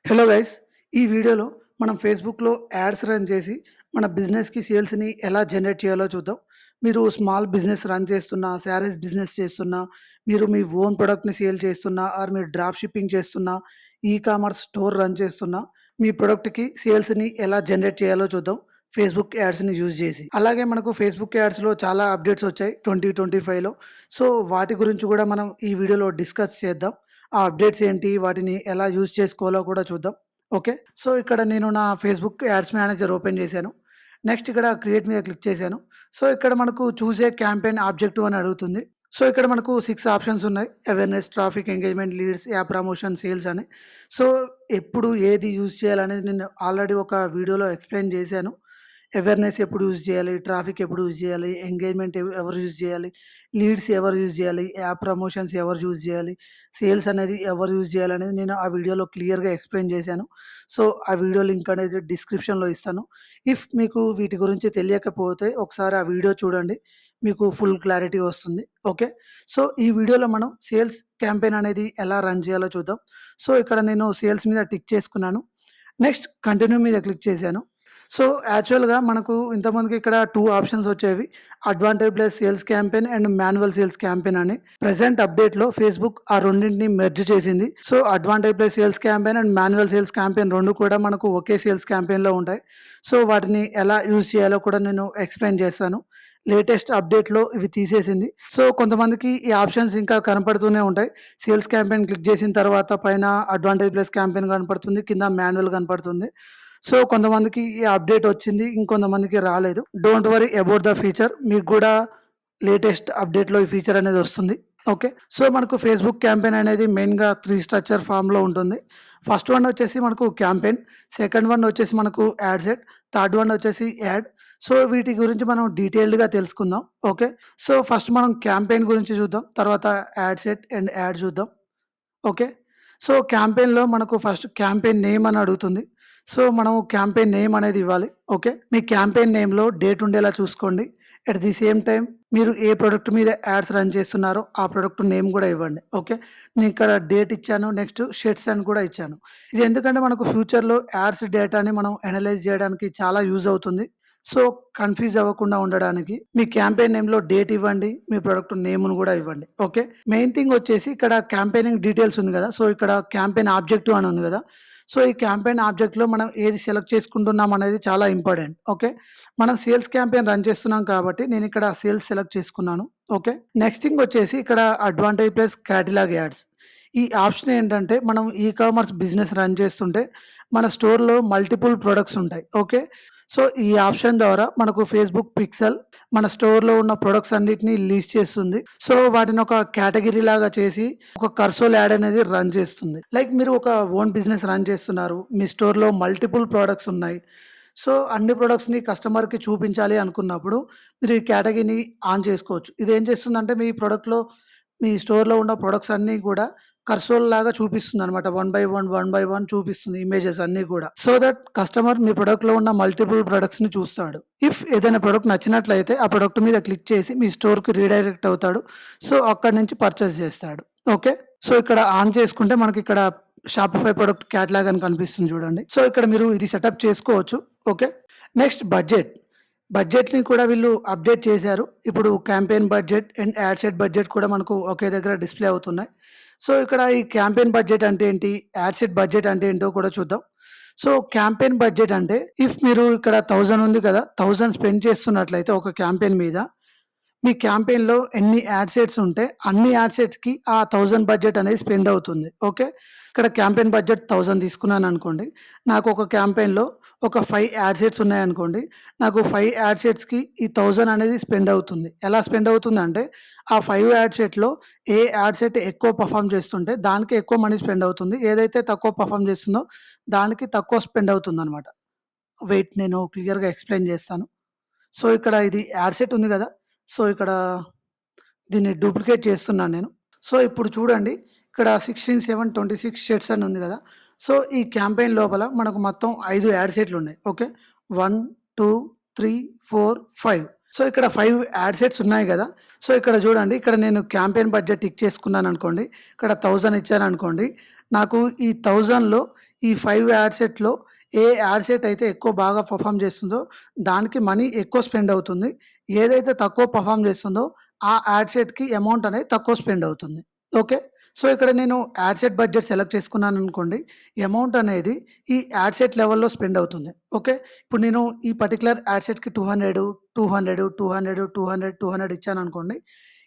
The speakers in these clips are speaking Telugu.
Hello guys! ఈ వీడియోలో మనం ఫేస్‌బుక్‌లో యాడ్స్ రన్ చేసి, మన బిజినెస్‌కి సేల్స్‌ని ఎలా జనరేట్ చేయాలో చూద్దాం. మీరు స్మాల్ బిజినెస్ రన్ చేస్తున్నా, శారీస్ బిజినెస్ చేస్తున్నా, మీరు మీ ఓన్ ప్రొడక్ట్‌ని సేల్ చేస్తున్నా, ఆర్ మీరు డ్రాప్ షిప్పింగ్ చేస్తున్నా, ఈ కామర్స్ స్టోర్ రన్ చేస్తున్నా, మీ ప్రొడక్ట్‌కి సేల్స్‌ని ఎలా జనరేట్ చేయాలో చూద్దాం. ఫేస్‌బుక్ యాడ్స్‌ని యూజ్ చేసి. అలాగే మనకు ఫేస్‌బుక్ యాడ్స్‌లో చాలా అప్డేట్స్ వచ్చాయి 2025లో. సో, వాటి గురించి కూడా మనం ఈ వీడియోలో డిస్కస్ చేద్దాం. ఆ అప్డేట్స్ ఏంటి? వాటిని ఎలా యూజ్ చేసుకోవాలో కూడా చూద్దాం. ఓకే. సో, ఇక్కడ నేను నా ఫేస్‌బుక్ యాడ్స్ మేనేజర్ ఓపెన్ చేశాను. నెక్స్ట్ ఇక్కడ క్రియేట్ మీద క్లిక్ చేశాను. సో, ఇక్కడ మనకు చూస్ ఏ క్యాంపెయిన్ ఆబ్జెక్టివ్ అని అడుగుతుంది. సో, ఇక్కడ మనకు 6 ఆప్షన్స్ ఉన్నాయి. Awareness, traffic, engagement, leads, app promotion, sales అని. సో, ఎప్పుడు ఏది యూజ్ చేయాలనేది నేను ఆల్రెడీ ఒక వీడియోలో ఎక్స్‌ప్లెయిన్ చేశాను. అవేర్‌నెస్ ఎప్పుడు యూజ్ చేయాలి? ట్రాఫిక్ ఎప్పుడు యూజ్ చేయాలి? ఎంగేజ్‌మెంట్ ఎవరు యూజ్ చేయాలి? లీడ్స్ ఎవరు యూజ్ చేయాలి? యాప్ ప్రమోషన్స్ ఎవరు యూజ్ చేయాలి? సేల్స్ అనేది ఎవరు యూజ్ చేయాలనేది నేను ఆ వీడియోలో క్లియర్‌గా ఎక్స్‌ప్లెయిన్ చేశాను. సో, ఆ వీడియో లింక్ అనేది డిస్క్రిప్షన్‌లో ఇస్తాను. ఇఫ్ మీకు వీటి గురించి తెలియకపోతే ఒకసారి ఆ వీడియో చూడండి. మీకు ఫుల్ క్లారిటీ వస్తుంది. ఓకే. సో, ఈ వీడియోలో మనం సేల్స్ క్యాంపెయిన్ అనేది ఎలా రన్ చేయాలో చూద్దాం. సో, ఇక్కడ నేను సేల్స్ మీద టిక్ చేసుకున్నాను. నెక్స్ట్ కంటిన్యూ మీద క్లిక్ చేశాను. సో, యాక్చువల్‌గా మనకు ఇంతకుముందుకి ఇక్కడ 2 ఆప్షన్స్ వచ్చేవి. Advantage plus sales campaign and manual sales campaign అని. ప్రెజెంట్ అప్డేట్‌లో ఫేస్‌బుక్ ఆ రెండిటిని మెర్జ్ చేసింది. So, advantage plus sales campaign and manual sales campaign 2 కూడా మనకు ఒకే సేల్స్ క్యాంపెయిన్‌లో ఉంటాయి. సో, వాటిని ఎలా యూజ్ చేయాలో కూడా నేను ఎక్స్‌ప్లెయిన్ చేస్తాను. లేటెస్ట్ అప్డేట్‌లో ఇవి తీసేసింది. సో, కొంతమందికి ఈ ఆప్షన్స్ ఇంకా కనపడుతూనే ఉంటాయి. సేల్స్ క్యాంపెయిన్ క్లిక్ చేసిన తర్వాత పైన అడ్వాంటేజ్ ప్లస్ క్యాంపెయిన్ కనపడుతుంది. కింద మాన్యువల్ కనపడుతుంది. సో, కొంతమందికి ఈ అప్డేట్ వచ్చింది. ఇంకొంతమందికి రాలేదు. Don't worry about the feature. మీకు గూడా లేటెస్ట్ అప్డేట్‌లో ఈ ఫీచర్ అనేది వస్తుంది. ఓకే. సో, మనకు ఫేస్‌బుక్ క్యాంపెయిన్ అనేది మెయిన్‌గా 3 స్ట్రక్చర్ ఫార్మ్‌లో ఉంటుంది. ఫస్ట్ వన్ వచ్చేసి మనకు క్యాంపెయిన్. సెకండ్ వన్ వచ్చేసి మనకు యాడ్ సెట్. థర్డ్ వన్ వచ్చేసి యాడ్. సో, వీటి గురించి మనం డీటెయిల్డ్‌గా తెలుసుకుందాం. ఓకే. సో, ఫస్ట్ మనం క్యాంపెయిన్ గురించి చూద్దాం. తర్వాత యాడ్ సెట్ అండ్ యాడ్ చూద్దాం. ఓకే. సో, క్యాంపెయిన్‌లో మనకు ఫస్ట్ క్యాంపెయిన్ నేమ్ అని అడుగుతుంది. సో, మనం క్యాంపెయిన్ నేమ్ అనేది ఇవ్వాలి. ఓకే. మీ క్యాంపెయిన్ నేమ్‌లో డేట్ ఉండేలా చూసుకోండి. ఎట్ ది సేమ్ టైమ్ మీరు ఏ ప్రొడక్ట్ మీద యాడ్స్ రన్ చేస్తున్నారో ఆ ప్రొడక్ట్ నేమ్ కూడా ఇవ్వండి. ఓకే. నేను ఇక్కడ డేట్ ఇచ్చాను. నెక్స్ట్ షెడ్స్ అని కూడా ఇచ్చాను. ఇది ఎందుకంటే మనకు ఫ్యూచర్‌లో యాడ్స్ డేటాని మనం అనలైజ్ చేయడానికి చాలా యూజ్ అవుతుంది. సో, కన్‌ఫ్యూజ్ అవ్వకుండా ఉండడానికి మీ క్యాంపెయిన్ నేమ్‌లో డేట్ ఇవ్వండి. మీ ప్రొడక్ట్ నేమ్‌ని కూడా ఇవ్వండి. ఓకే. మెయిన్ థింగ్ వచ్చేసి ఇక్కడ క్యాంపెయినింగ్ డీటెయిల్స్ ఉంది కదా! సో, ఇక్కడ క్యాంపెయిన్ ఆబ్జెక్టివ్ అని ఉంది కదా! సో, ఈ క్యాంపెయిన్ ఆబ్జెక్ట్‌లో మనం ఏది సెలెక్ట్ చేసుకుంటున్నాం అనేది చాలా ఇంపార్టెంట్. ఓకే. మనం సేల్స్ క్యాంపెయిన్ రన్ చేస్తున్నాం కాబట్టి నేనిక్కడ సేల్స్ సెలెక్ట్ చేసుకున్నాను. ఓకే. నెక్స్ట్ థింగ్ వచ్చేసి ఇక్కడ అడ్వాంటేజ్ ప్లస్ కేటలాగ్ యాడ్స్. ఈ ఆప్షన్ ఏంటంటే మనం ఈ కామర్స్ బిజినెస్ రన్ చేస్తుంటే మన స్టోర్‌లో మల్టిపుల్ ప్రొడక్ట్స్ ఉంటాయి. ఓకే. సో, ఈ ఆప్షన్ ద్వారా మనకు ఫేస్‌బుక్ పిక్సెల్ మన స్టోర్‌లో ఉన్న ప్రొడక్ట్స్ అన్నిటిని లిస్ట్ చేస్తుంది. సో, వాటిని ఒక కేటగరీ లాగా చేసి ఒక కర్సోల్ యాడ్ అనేది రన్ చేస్తుంది. లైక్ మీరు ఒక ఓన్ బిజినెస్ రన్ చేస్తున్నారు. మీ స్టోర్‌లో మల్టిపుల్ ప్రొడక్ట్స్ ఉన్నాయి. సో, అన్ని ప్రొడక్ట్స్‌ని కస్టమర్‌కి చూపించాలి అనుకున్నప్పుడు మీరు ఈ కేటగరీని ఆన్ చేసుకోవచ్చు. ఇదేం చేస్తుందంటే మీ ప్రొడక్ట్‌లో మీ స్టోర్‌లో ఉన్న ప్రొడక్ట్స్ అన్నీ కూడా కర్సోల్ లాగా చూపిస్తుందనమాట. One by one, one by one చూపిస్తుంది ఇమేజెస్ అన్నీ కూడా. సో దట్ కస్టమర్ మీ ప్రొడక్ట్‌లో ఉన్న మల్టిపుల్ ప్రొడక్ట్స్‌ని చూస్తాడు. ఇఫ్ ఏదైనా ప్రొడక్ట్ నచ్చినట్లయితే ఆ ప్రొడక్ట్ మీద క్లిక్ చేసి మీ స్టోర్‌కి రీడైరెక్ట్ అవుతాడు. సో, అక్కడి నుంచి పర్చేస్ చేస్తాడు. ఓకే. సో, ఇక్కడ ఆన్ చేసుకుంటే మనకిక్కడ షాపిఫై ప్రొడక్ట్ క్యాటలాగ్ అని కనిపిస్తుంది చూడండి. సో, ఇక్కడ మీరు ఇది సెటప్ చేసుకోవచ్చు. ఓకే. Next budget. బడ్జెట్‌ని కూడా వీళ్ళు అప్డేట్ చేశారు. ఇప్పుడు campaign budget and add set budget కూడా మనకు ఒకే దగ్గర డిస్‌ప్లే అవుతున్నాయి. సో, ఇక్కడ ఈ క్యాంపెయిన్ బడ్జెట్ అంటే ఏంటి? యాడ్ సెట్ బడ్జెట్ అంటే ఏంటో కూడా చూద్దాం. సో, క్యాంపెయిన్ బడ్జెట్ అంటే ఇఫ్ మీరు ఇక్కడ 1000 ఉంది కదా! 1000 స్పెండ్ చేస్తున్నట్లయితే ఒక క్యాంపెయిన్ మీద మీ క్యాంపెయిన్‌లో ఎన్ని యాడ్ సెట్స్ ఉంటే అన్ని యాడ్ సెట్స్‌కి ఆ 1000 బడ్జెట్ అనేది స్పెండ్ అవుతుంది. ఓకే. ఇక్కడ క్యాంపెయిన్ బడ్జెట్ 1000 తీసుకున్నాననుకోండి. నాకు ఒక క్యాంపెయిన్‌లో ఒక 5 యాడ్ సెట్స్ ఉన్నాయనుకోండి. నాకు 5 యాడ్ సెట్స్‌కి ఈ 1000 అనేది స్పెండ్ అవుతుంది. ఎలా స్పెండ్ అవుతుందంటే ఆ 5 యాడ్ సెట్‌లో ఏ యాడ్ సెట్ ఎక్కువ పెర్ఫార్మ్ చేస్తుంటే దానికి ఎక్కువ మనీ స్పెండ్ అవుతుంది. ఏదైతే తక్కువ పెర్ఫార్మ్ చేస్తుందో దానికి తక్కువ స్పెండ్ అవుతుందనమాట. వెయిట్ నేను క్లియర్‌గా ఎక్స్‌ప్లెయిన్ చేస్తాను. సో, ఇక్కడ ఇది యాడ్ సెట్ ఉంది గదా! సో, ఇక్కడ దీన్ని డూప్లికేట్ చేస్తున్నాను నేను. సో, ఇప్పుడు చూడండి ఇక్కడ 16/7/26 షర్ట్స్ అని ఉంది గదా! సో, ఈ క్యాంపెయిన్ లోపల మనకు మొత్తం 5 యాడ్ సెట్లున్నాయి. ఓకే. 1, 2, 3, 4, 5. సో, ఇక్కడ 5 యాడ్ సెట్స్ ఉన్నాయి గదా! సో, ఇక్కడ చూడండి ఇక్కడ నేను క్యాంపెయిన్ బడ్జెట్ టిక్ చేసుకున్నాననుకోండి. ఇక్కడ 1000 ఇచ్చాననుకోండి. నాకు ఈ 1000లో ఈ 5 యాడ్ సెట్‌లో ఏ యాడ్ సెట్ అయితే ఎక్కువ బాగా పెర్ఫార్మ్ చేస్తుందో దానికి మనీ ఎక్కువ స్పెండ్ అవుతుంది. ఏదైతే తక్కువ పెర్ఫార్మ్ చేస్తుందో ఆ యాడ్ సెట్‌కి అమౌంట్ అనేది తక్కువ స్పెండ్ అవుతుంది. ఓకే. సో, ఇక్కడ నేను యాడ్ సెట్ బడ్జెట్ సెలెక్ట్ చేసుకున్నాననుకోండి. అమౌంట్ అనేది ఈ యాడ్ సెట్ లెవెల్‌లో స్పెండ్ అవుతుంది. ఓకే. ఇప్పుడు నేను ఈ పర్టిక్యులర్ యాడ్ సెట్‌కి 200, 200, 200, 200, 200 ఇచ్చాననుకోండి.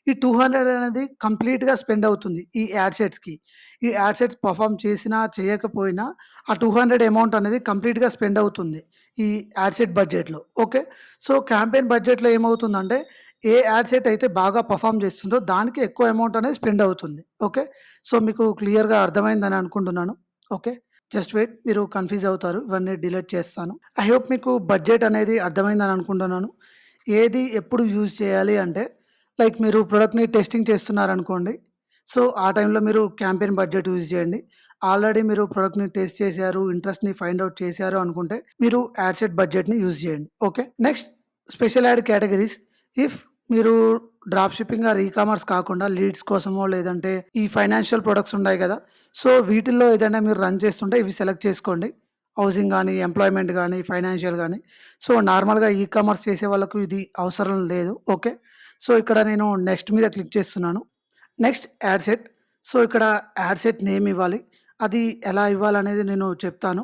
ఈ 200 అనేది కంప్లీట్‌గా స్పెండ్ అవుతుంది ఈ యాడ్ సెట్స్‌కి. ఈ యాడ్ సెట్స్ పెర్ఫార్మ్ చేసినా, చేయకపోయినా ఆ 200 అమౌంట్ అనేది కంప్లీట్‌గా స్పెండ్ అవుతుంది. ఈ యాడ్ సెట్ బడ్జెట్‌లో. ఓకే. సో, క్యాంపెయిన్ బడ్జెట్‌లో ఏమవుతుందంటే ఏ యాడ్ సెట్ అయితే బాగా పెర్ఫార్మ్ చేస్తుందో దానికి ఎక్కువ అమౌంట్ అనేది స్పెండ్ అవుతుంది. ఓకే. సో, మీకు క్లియర్‌గా అర్థమైందని అనుకుంటున్నాను. ఓకే. జస్ట్ వెయిట్, మీరు కన్‌ఫ్యూజ్ అవుతారు. ఇవన్నీ డిలీట్ చేస్తాను. ఐ హోప్ మీకు బడ్జెట్ అనేది అర్థమైందని అనుకుంటున్నాను. ఏది ఎప్పుడు యూజ్ చేయాలి అంటే లైక్ మీరు ప్రొడక్ట్‌ని టెస్టింగ్ చేస్తున్నారనుకోండి. సో, ఆ టైంలో మీరు క్యాంపెయిన్ బడ్జెట్ యూజ్ చేయండి. ఆల్రెడీ మీరు ప్రొడక్ట్‌ని టెస్ట్ చేశారు, ఇంట్రెస్ట్‌ని ఫైండ్ ఔట్ చేశారు అనుకుంటే మీరు యాడ్ సెట్ బడ్జెట్‌ని యూజ్ చేయండి. Okay. Next special add categories. If మీరు డ్రాప్ షిప్పింగ్ ఆర్ ఈకామర్స్ కాకుండా లీడ్స్ కోసమో లేదంటే ఈ ఫైనాన్షియల్ ప్రొడక్ట్స్ ఉన్నాయి గదా! సో, వీటిల్లో ఏదైనా మీరు రన్ చేస్తుంటే ఇవి సెలెక్ట్ చేసుకోండి. హౌసింగ్ గానీ, ఎంప్లాయ్‌మెంట్ గానీ, ఫైనాన్షియల్ గానీ. సో, నార్మల్‌గా ఈకామర్స్ చేసే వాళ్ళకు ఇది అవసరం లేదు. ఓకే. సో, ఇక్కడ నేను నెక్స్ట్ మీద క్లిక్ చేస్తున్నాను. Next add set. సో, ఇక్కడ యాడ్ సెట్ నేమ్ ఇవ్వాలి. అది ఎలా ఇవ్వాలనేది నేను చెప్తాను.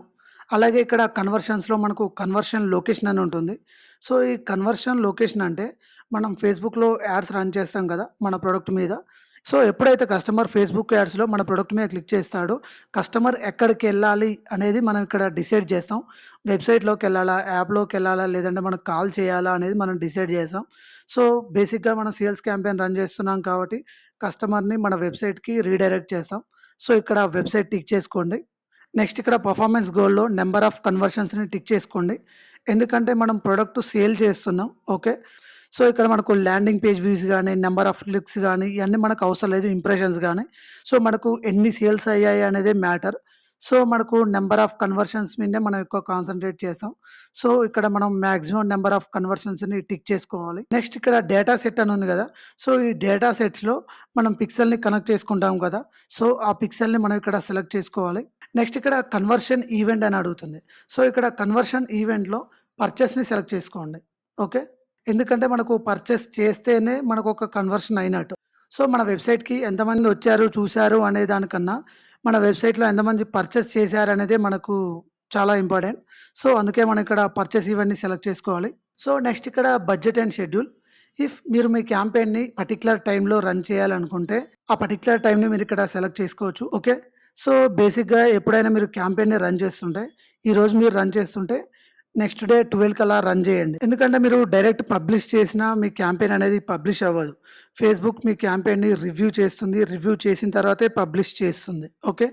అలాగే ఇక్కడ కన్వర్షన్స్‌లో మనకు కన్వర్షన్ లొకేషన్ అని ఉంటుంది. సో, ఈ కన్వర్షన్ లొకేషన్ అంటే మనం ఫేస్‌బుక్‌లో యాడ్స్ రన్ చేస్తాం కదా! మన ప్రొడక్ట్ మీద. సో, ఎప్పుడైతే కస్టమర్ ఫేస్‌బుక్ యాడ్స్‌లో మన ప్రొడక్ట్ మీద క్లిక్ చేస్తాడో, కస్టమర్ ఎక్కడికెళ్ళాలి అనేది మనం ఇక్కడ డిసైడ్ చేస్తాం. వెబ్‌సైట్‌లోకెళ్ళాలా, యాప్‌లోకెళ్ళాలా, లేదంటే మనకు కాల్ చేయాలా అనేది మనం డిసైడ్ చేసాం. సో, బేసిక్‌గా మనం సేల్స్ క్యాంపెయిన్ రన్ చేస్తున్నాం కాబట్టి కస్టమర్‌ని మన వెబ్‌సైట్‌కి రీడైరెక్ట్ చేస్తాం. సో, ఇక్కడ వెబ్‌సైట్ టిక్ చేసుకోండి. నెక్స్ట్ ఇక్కడ పర్ఫార్మెన్స్ గోల్‌లో నంబర్ ఆఫ్ కన్వర్షన్స్‌ని టిక్ చేసుకోండి. ఎందుకంటే మనం ప్రొడక్ట్ సేల్ చేస్తున్నాం. ఓకే. సో, ఇక్కడ మనకు ల్యాండింగ్ పేజ్ వ్యూస్ గాని, నంబర్ ఆఫ్ క్లిక్స్ గాని ఇయన్నీ మనకు అవసరం లేదు. ఇంప్రెషన్స్ గాని. సో, మనకు ఎన్ని సేల్స్ అయ్యాయి అనేదే మ్యాటర్. సో, మనకు నంబర్ ఆఫ్ కన్వర్షన్స్ మీదనే మనం ఎక్కువ కాన్సంట్రేట్ చేసాం. సో, ఇక్కడ మనం మాక్సిమం నంబర్ ఆఫ్ కన్వర్షన్స్‌ని టిక్ చేసుకోవాలి. నెక్స్ట్ ఇక్కడ డేటా సెట్ అని ఉంది గదా! సో, ఈ డేటా సెట్స్‌లో మనం పిక్సెల్‌ని కనెక్ట్ చేసుకుంటాం కదా! సో, ఆ పిక్సెల్‌ని మనం ఇక్కడ సెలెక్ట్ చేసుకోవాలి. నెక్స్ట్ ఇక్కడ కన్వర్షన్ ఈవెంట్ అని అడుగుతుంది. సో, ఇక్కడ కన్వర్షన్ ఈవెంట్‌లో పర్చేస్‌ని సెలెక్ట్ చేసుకోండి. ఓకే. ఎందుకంటే మనకు పర్చేస్ చేస్తేనే మనకొక కన్వర్షన్ అయినట్టు. సో, మన వెబ్‌సైట్‌కి ఎంతమంది వచ్చారు, చూసారు అనే దానికన్నా మన వెబ్‌సైట్‌లో ఎంతమంది పర్చేస్ చేశారనేదే మనకు చాలా ఇంపార్టెంట్. సో, అందుకే మనం ఇక్కడ పర్చేస్ ఈవెంట్‌ని సెలెక్ట్ చేసుకోవాలి. సో, నెక్స్ట్ ఇక్కడ బడ్జెట్ అండ్ షెడ్యూల్. ఇఫ్ మీరు మీ క్యాంపెయిన్‌ని పర్టిక్యులర్ టైమ్‌లో రన్ చేయాలనుకుంటే, ఆ పర్టిక్యులర్ టైమ్‌ని మీరిక్కడ సెలెక్ట్ చేసుకోవచ్చు. ఓకే. సో, బేసిక్‌గా ఎప్పుడైనా మీరు క్యాంపెయిన్‌ని రన్ చేస్తుంటే, ఈరోజు మీరు రన్ చేస్తుంటే నెక్స్ట్ డే 12 కల్లా రన్ చేయండి. ఎందుకంటే మీరు డైరెక్ట్ పబ్లిష్ చేసినా మీ క్యాంపెయిన్ అనేది పబ్లిష్ అవ్వదు. ఫేస్‌బుక్ మీ క్యాంపెయిన్‌ని రివ్యూ చేస్తుంది. రివ్యూ చేసిన తర్వాతే పబ్లిష్ చేస్తుంది. ఓకే.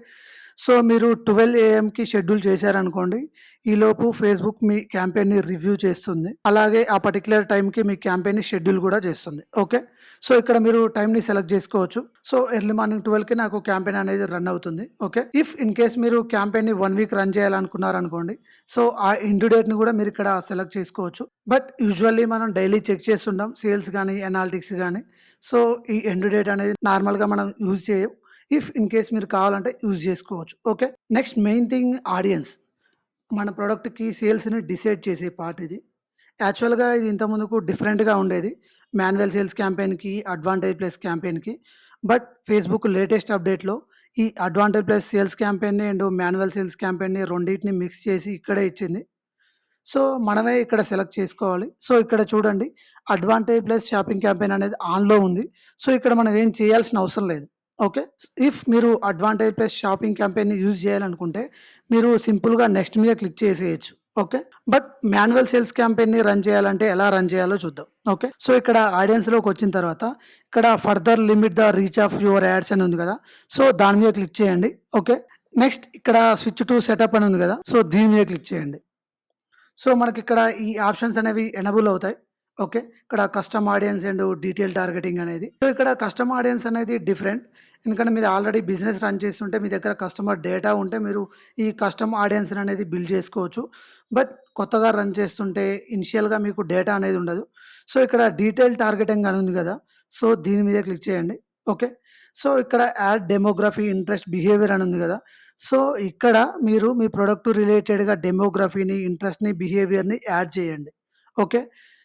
సో, మీరు 12 ఏఎంకి షెడ్యూల్ చేశారనుకోండి. ఈలోపు ఫేస్‌బుక్ మీ క్యాంపెయిన్‌ని రివ్యూ చేస్తుంది. అలాగే ఆ పర్టిక్యులర్ టైమ్‌కి మీ క్యాంపెయిన్‌ని షెడ్యూల్ కూడా చేస్తుంది. ఓకే. సో, ఇక్కడ మీరు టైమ్‌ని సెలెక్ట్ చేసుకోవచ్చు. సో, ఎర్లీ మార్నింగ్ 12కి నాకు క్యాంపెయిన్ అనేది రన్ అవుతుంది. ఓకే. ఇఫ్ ఇన్ కేస్ మీరు క్యాంపెయిన్‌ని 1 వీక్ రన్ చేయాలనుకున్నారనుకోండి. సో, ఆ ఎండ్ డేట్‌ని కూడా మీరిక్కడ సెలెక్ట్ చేసుకోవచ్చు. బట్ యూజువల్లీ మనం డైలీ చెక్ చేస్తుంటాం. సేల్స్ గాని, అనాలిటిక్స్ గాని. సో, ఈ ఎండ్ డేట్ అనేది నార్మల్‌గా మనం యూజ్ చేయం. ఇఫ్ ఇన్ కేస్ మీరు కావాలంటే యూజ్ చేసుకోవచ్చు. Okay. Next main thing audience. మన ప్రొడక్ట్‌కి సేల్స్‌ని డిసైడ్ చేసే పార్ట్ ఇది. యాక్చువల్‌గా ఇది ఇంతకుముందుకు డిఫరెంట్‌గా ఉండేది. మాన్యువల్ సేల్స్ క్యాంపెయిన్‌కి, అడ్వాంటేజ్ ప్లస్ క్యాంపెయిన్‌కి. బట్ ఫేస్‌బుక్ లేటెస్ట్ అప్డేట్‌లో ఈ అడ్వాంటేజ్ ప్లస్ సేల్స్ క్యాంపెయిన్‌ని అండ్ మాన్యువల్ సేల్స్ క్యాంపెయిన్‌ని రెండిటిని మిక్స్ చేసి ఇక్కడే ఇచ్చింది. సో, మనమే ఇక్కడ సెలెక్ట్ చేసుకోవాలి. సో, ఇక్కడ చూడండి, అడ్వాంటేజ్ ప్లస్ షాపింగ్ క్యాంపెయిన్ అనేది ఆన్‌లో ఉంది. సో, ఇక్కడ మనం ఏం చేయాల్సిన అవసరం లేదు. ఓకే. ఇఫ్ మీరు అడ్వాంటేజ్ ప్లస్ షాపింగ్ క్యాంపెయిన్‌ని యూజ్ చేయాలనుకుంటే, మీరు సింపుల్‌గా నెక్స్ట్ మీద క్లిక్ చేసేయొచ్చు. ఓకే. బట్ మాన్యువల్ సేల్స్ క్యాంపెయిన్‌ని రన్ చేయాలంటే ఎలా రన్ చేయాలో చూద్దాం. ఓకే. సో, ఇక్కడ ఆడియన్స్‌లోకొచ్చిన తర్వాత, ఇక్కడ further limit the reach of your ads అని ఉంది కదా! సో, దాని మీద క్లిక్ చేయండి. ఓకే. నెక్స్ట్ ఇక్కడ స్విచ్ టు సెటప్ అని ఉంది కదా! సో, దీని మీద క్లిక్ చేయండి. సో, మనకిక్కడ ఈ ఆప్షన్స్ అనేవి ఎనేబుల్ అవుతాయి. ఓకే. ఇక్కడ custom audience and detail targeting అనేది. సో, ఇక్కడ కస్టమ్ ఆడియన్స్ అనేది డిఫరెంట్. ఎందుకంటే మీరు ఆల్రెడీ బిజినెస్ రన్ చేస్తుంటే మీ దగ్గర కస్టమర్ డేటా ఉంటే మీరు ఈ కస్టమ్ ఆడియన్స్ అనేది బిల్డ్ చేసుకోవచ్చు. బట్ కొత్తగా రన్ చేస్తుంటే ఇనిషియల్‌గా మీకు డేటా అనేది ఉండదు. సో, ఇక్కడ డీటెయిల్ టార్గెటింగ్ అని ఉంది గదా! సో, దీని మీద క్లిక్ చేయండి. ఓకే. సో, ఇక్కడ యాడ్ డెమోగ్రఫీ, ఇంట్రెస్ట్, బిహేవియర్ అని ఉంది గదా! సో, ఇక్కడ మీరు మీ ప్రొడక్ట్ రిలేటెడ్‌గా డెమోగ్రఫీని, ఇంట్రెస్ట్‌ని, బిహేవియర్‌ని యాడ్ చేయండి. ఓకే.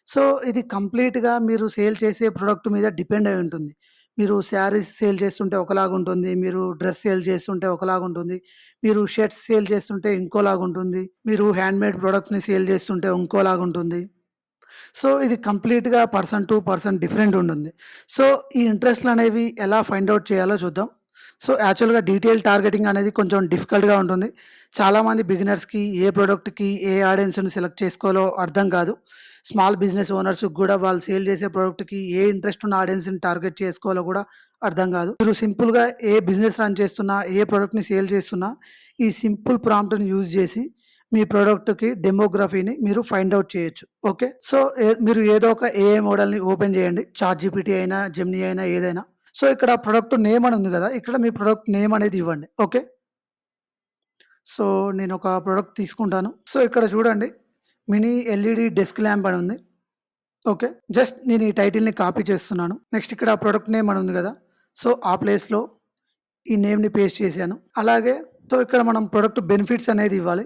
సో, ఇది కంప్లీట్‌గా మీరు సేల్ చేసే ప్రొడక్ట్ మీద డిపెండ్ అయి ఉంటుంది. మీరు శారీస్ సేల్ చేస్తుంటే ఒకలాగుంటుంది. మీరు డ్రెస్ సేల్ చేస్తుంటే ఒకలాగుంటుంది. మీరు షర్ట్స్ సేల్ చేస్తుంటే ఇంకోలాగుంటుంది. మీరు హ్యాండ్‌మేడ్ ప్రొడక్ట్స్‌ని సేల్ చేస్తుంటే ఇంకోలాగుంటుంది. సో, ఇది కంప్లీట్‌గా పర్సన్ టు పర్సన్ డిఫరెంట్ ఉంటుంది. సో, ఈ ఇంట్రెస్ట్‌లనేవి ఎలా ఫైండ్ ఔట్ చేయాలో చూద్దాం. సో, యాక్చువల్‌గా డీటెయిల్ టార్గెటింగ్ అనేది కొంచెం డిఫికల్ట్‌గా ఉంటుంది. చాలామంది బిగినర్స్‌కి ఏ ప్రొడక్ట్‌కి ఏ ఆడియన్స్‌ని సెలెక్ట్ చేసుకోవాలో అర్థం కాదు. స్మాల్ బిజినెస్ ఓనర్స్‌కి గూడా వాళ్ళు సేల్ చేసే ప్రొడక్ట్‌కి ఏ ఇంట్రెస్ట్ ఉన్న ఆడియన్స్‌ని టార్గెట్ చేసుకోవాలో కూడా అర్థం కాదు. మీరు సింపుల్‌గా ఏ బిజినెస్ రన్ చేస్తున్నా, ఏ ప్రొడక్ట్‌ని సేల్ చేస్తున్నా, ఈ సింపుల్ ప్రాంప్ట్‌ని యూజ్ చేసి మీ ప్రొడక్ట్‌కి డెమోగ్రఫీని మీరు ఫైండ్ ఔట్ చేయొచ్చు. ఓకే. సో, మీరు ఏదో ఒక ఏఐ మోడల్‌ని ఓపెన్ చేయండి. చాట్‌జీపీటీ అయినా, జెమినీ అయినా ఏదైనా. సో, ఇక్కడ ప్రొడక్ట్ నేమ్ అని ఉంది గదా! ఇక్కడ మీ ప్రొడక్ట్ నేమ్ అనేది ఇవ్వండి. ఓకే. సో, నేనొక ప్రొడక్ట్ తీసుకుంటాను. సో, ఇక్కడ చూడండి మినీ ఎల్ఈడీ డెస్క్ ల్యాంప్ అని ఉంది. ఓకే. జస్ట్ నేను ఈ టైటిల్‌ని కాపీ చేస్తున్నాను. నెక్స్ట్ ఇక్కడ ప్రొడక్ట్ నేమ్ అని ఉంది గదా! సో, ఆ ప్లేస్‌లో ఈ నేమ్‌ని పేస్ట్ చేశాను. అలాగే సో, ఇక్కడ మనం ప్రొడక్ట్ బెనిఫిట్స్ అనేది ఇవ్వాలి.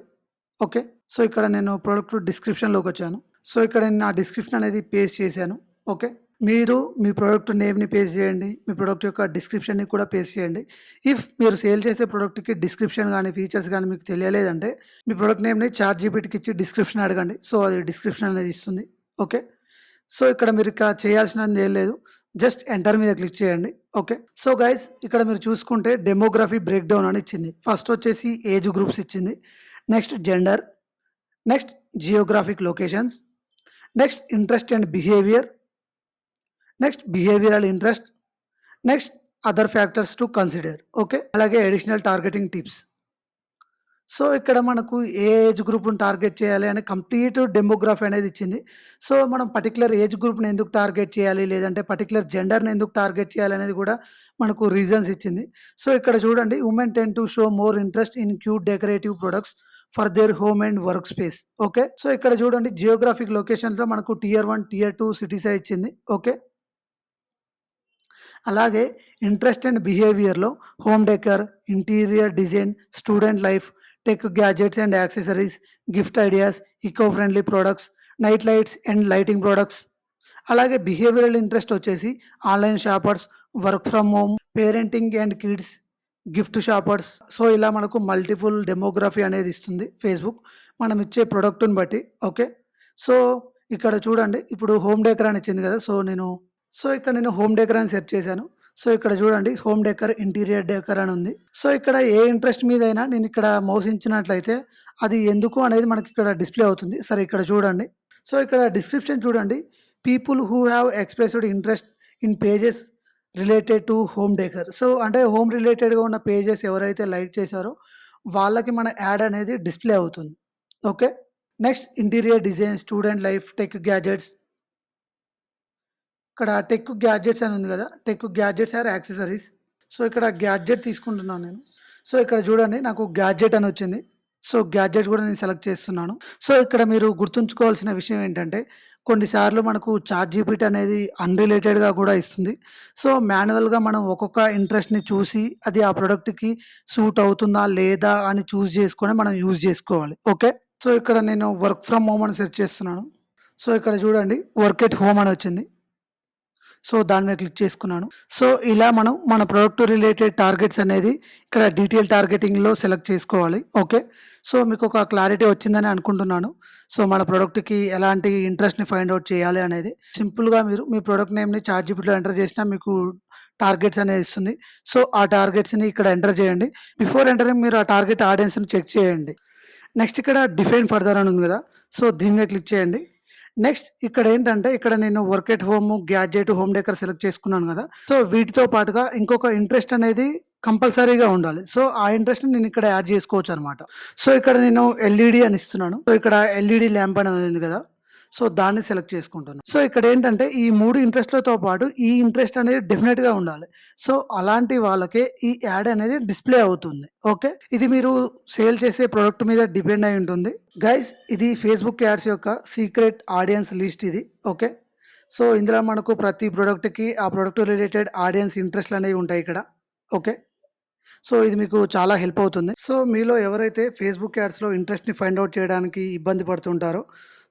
ఓకే. సో, ఇక్కడ నేను ప్రొడక్ట్ డిస్క్రిప్షన్‌లోకొచ్చాను. సో, ఇక్కడ నేను నా డిస్క్రిప్షన్ అనేది పేస్ట్ చేశాను. ఓకే. మీరు మీ ప్రొడక్ట్ నేమ్‌ని పేస్ట్ చేయండి. మీ ప్రొడక్ట్ యొక్క డిస్క్రిప్షన్‌ని కూడా పేస్ట్ చేయండి. ఇఫ్ మీరు సేల్ చేసే ప్రొడక్ట్‌కి డిస్క్రిప్షన్ గాని, ఫీచర్స్ గాని మీకు తెలియలేదంటే, మీ ప్రొడక్ట్ నేమ్‌ని చాట్‌జీపీటీకి ఇచ్చి డిస్క్రిప్షన్ అడగండి. సో, అది డిస్క్రిప్షన్ అనేది ఇస్తుంది. ఓకే. సో, ఇక్కడ మీరిక చేయాల్సినదేం లేదు. జస్ట్ ఎంటర్ మీద క్లిక్ చేయండి. ఓకే. సో, గైస్ ఇక్కడ మీరు చూసుకుంటే డెమోగ్రఫీ బ్రేక్ డౌన్ అని ఇచ్చింది. ఫస్ట్ వచ్చేసి ఏజ్ గ్రూప్స్ ఇచ్చింది. Next gender, next Geographic locations, next interest and behaviour, next behavioural interest, next other factors to consider. Okay. అలాగే అడిషనల్ టార్గెటింగ్ టిప్స్. సో, ఇక్కడ మనకు ఏ ఏజ్ గ్రూప్‌ని టార్గెట్ చేయాలి అని కంప్లీట్ డెమోగ్రఫీ అనేది ఇచ్చింది. సో, మనం పర్టిక్యులర్ ఏజ్ గ్రూప్‌ని ఎందుకు టార్గెట్ చేయాలి, లేదంటే పర్టిక్యులర్ జెండర్‌ని ఎందుకు టార్గెట్ చేయాలి అనేది కూడా మనకు రీజన్స్ ఇచ్చింది. సో, ఇక్కడ చూడండి women tend to show more interest in cute decorative products for their home and work space. Okay. So, ఇక్కడ చూడండి జియోగ్రాఫిక్ లొకేషన్స్‌లో మనకు టియర్ 1, టియర్ 2 సిటీసే ఇచ్చింది. ఓకే. అలాగే ఇంట్రెస్ట్ అండ్ బిహేవియర్‌లో home decor, interior design, student life, tech gadgets and accessories, gift ideas, eco friendly products, night lights and lighting products. అలాగే బిహేవియరల్ ఇంట్రెస్ట్ వచ్చేసి online shoppers, work from home, parenting and kids, gift shoppers. So, ఇలా మనకు మల్టిపుల్ డెమోగ్రఫీ అనేది ఇస్తుంది ఫేస్‌బుక్. మనం ఇచ్చే ప్రొడక్ట్‌ని బట్టి. ఓకే. సో, ఇక్కడ చూడండి ఇప్పుడు హోమ్ డెకర్ అని ఇచ్చింది కదా! సో, ఇక్కడ నేను హోమ్ డెకర్ అని సెర్చ్ చేశాను. సో, ఇక్కడ చూడండి హోమ్ డెకర్, ఇంటీరియర్ డెకర్ అని ఉంది. సో, ఇక్కడ ఏ ఇంట్రెస్ట్ మీదైనా నేనిక్కడ మౌస్ ఉంచినట్లయితే అది ఎందుకు అనేది మనకిక్కడ డిస్‌ప్లే అవుతుంది. సరే ఇక్కడ చూడండి. సో, ఇక్కడ డిస్క్రిప్షన్ చూడండి. People who have expressed interest in pages related to home decor. So, అంటే హోమ్ రిలేటెడ్‌గా ఉన్న పేజెస్ ఎవరైతే లైక్ చేశారో వాళ్ళకి మన యాడ్ అనేది డిస్‌ప్లే అవుతుంది. Okay. Next interior design, student life, tech gadgets. ఇక్కడ టెక్ గ్యాడ్జెట్స్ అని ఉంది గదా! Tech gadgets or accessories. So, ఇక్కడ గ్యాడ్జెట్ తీసుకుంటున్నాను నేను. సో, ఇక్కడ చూడండి నాకు గ్యాడ్జెట్ అని వచ్చింది. సో, గ్యాడ్జెట్ గూడా నేను సెలెక్ట్ చేస్తున్నాను. సో, ఇక్కడ మీరు గుర్తుంచుకోవాల్సిన విషయం ఏంటంటే, కొన్నిసార్లు మనకు చాట్‌జీపీటీ అనేది అన్‌రిలేటెడ్‌గా గూడా ఇస్తుంది. సో, మాన్యువల్‌గా మనం ఒక్కొక్క ఇంట్రెస్ట్‌ని చూసి, అది ఆ ప్రొడక్ట్‌కి సూట్ అవుతుందా? లేదా? అని చూజ్ చేసుకొని మనం యూజ్ చేసుకోవాలి. ఓకే. సో, ఇక్కడ నేను వర్క్ ఫ్రమ్ హోమ్ అని సెర్చ్ చేస్తున్నాను. సో, ఇక్కడ చూడండి వర్క్ ఎట్ హోమ్ అని వచ్చింది. సో, దాని మీద క్లిక్ చేసుకున్నాను. సో, ఇలా మనం మన ప్రొడక్ట్ రిలేటెడ్ టార్గెట్స్ అనేది ఇక్కడ డీటెయిల్ టార్గెటింగ్‌లో సెలెక్ట్ చేసుకోవాలి. ఓకే. సో, మీకొక క్లారిటీ వచ్చిందని అనుకుంటున్నాను. సో, మన ప్రొడక్ట్‌కి ఎలాంటి ఇంట్రెస్ట్‌ని ఫైండ్ ఔట్ చేయాలి అనేది. సింపుల్‌గా మీరు మీ ప్రొడక్ట్ నేమ్‌ని చాట్‌జీపీటీలో ఎంటర్ చేసినా మీకు టార్గెట్స్ అనేది ఇస్తుంది. సో, ఆ టార్గెట్స్‌ని ఇక్కడ ఎంటర్ చేయండి. బిఫోర్ ఎంటరింగ్ మీరు ఆ టార్గెట్ ఆడియన్స్‌ని చెక్ చేయండి. నెక్స్ట్ ఇక్కడ డిఫైన్ ఫర్దర్ అని ఉంది గదా! సో, దీని మీద క్లిక్ చేయండి. నెక్స్ట్ ఇక్కడేంటంటే, ఇక్కడ నేను work at home, gadget, home decor select చేసుకున్నాను గదా! సో, వీటితో పాటుగా ఇంకొక ఇంట్రెస్ట్ అనేది కంపల్సరీగా ఉండాలి. సో, ఆ ఇంట్రెస్ట్‌ని నేనిక్కడ యాడ్ చేసుకోవచ్చనమాట. సో, ఇక్కడ నేను ఎల్ఈడీ అని ఇస్తున్నాను. సో, ఇక్కడ ఎల్ఈడీ ల్యాంప్ అనేది ఉంది గదా! సో, దాన్ని సెలెక్ట్ చేసుకుంటున్నాను. సో, ఇక్కడేంటంటే, ఈ 3 ఇంట్రెస్ట్‌లతో పాటు ఈ ఇంట్రెస్ట్ అనేది డెఫినిట్‌గా ఉండాలి. సో, అలాంటి వాళ్ళకే ఈ యాడ్ అనేది డిస్‌ప్లే అవుతుంది. ఓకే. ఇది మీరు సేల్ చేసే ప్రొడక్ట్ మీద డిపెండ్ అయి ఉంటుంది. గైస్ ఇది ఫేస్‌బుక్ యాడ్స్ యొక్క సీక్రెట్ ఆడియన్స్ లిస్ట్ ఇది. ఓకే. సో, ఇందులో మనకు ప్రతి ప్రొడక్ట్‌కి ఆ ప్రొడక్ట్ రిలేటెడ్ ఆడియన్స్ ఇంట్రెస్ట్‌లనేవి ఉంటాయి ఇక్కడ. ఓకే. సో, ఇది మీకు చాలా హెల్ప్ అవుతుంది. సో, మీలో ఎవరైతే ఫేస్‌బుక్ యాడ్స్‌లో ఇంట్రెస్ట్‌ని ఫైండ్ ఔట్ చేయడానికి ఇబ్బంది పడుతుంటారో,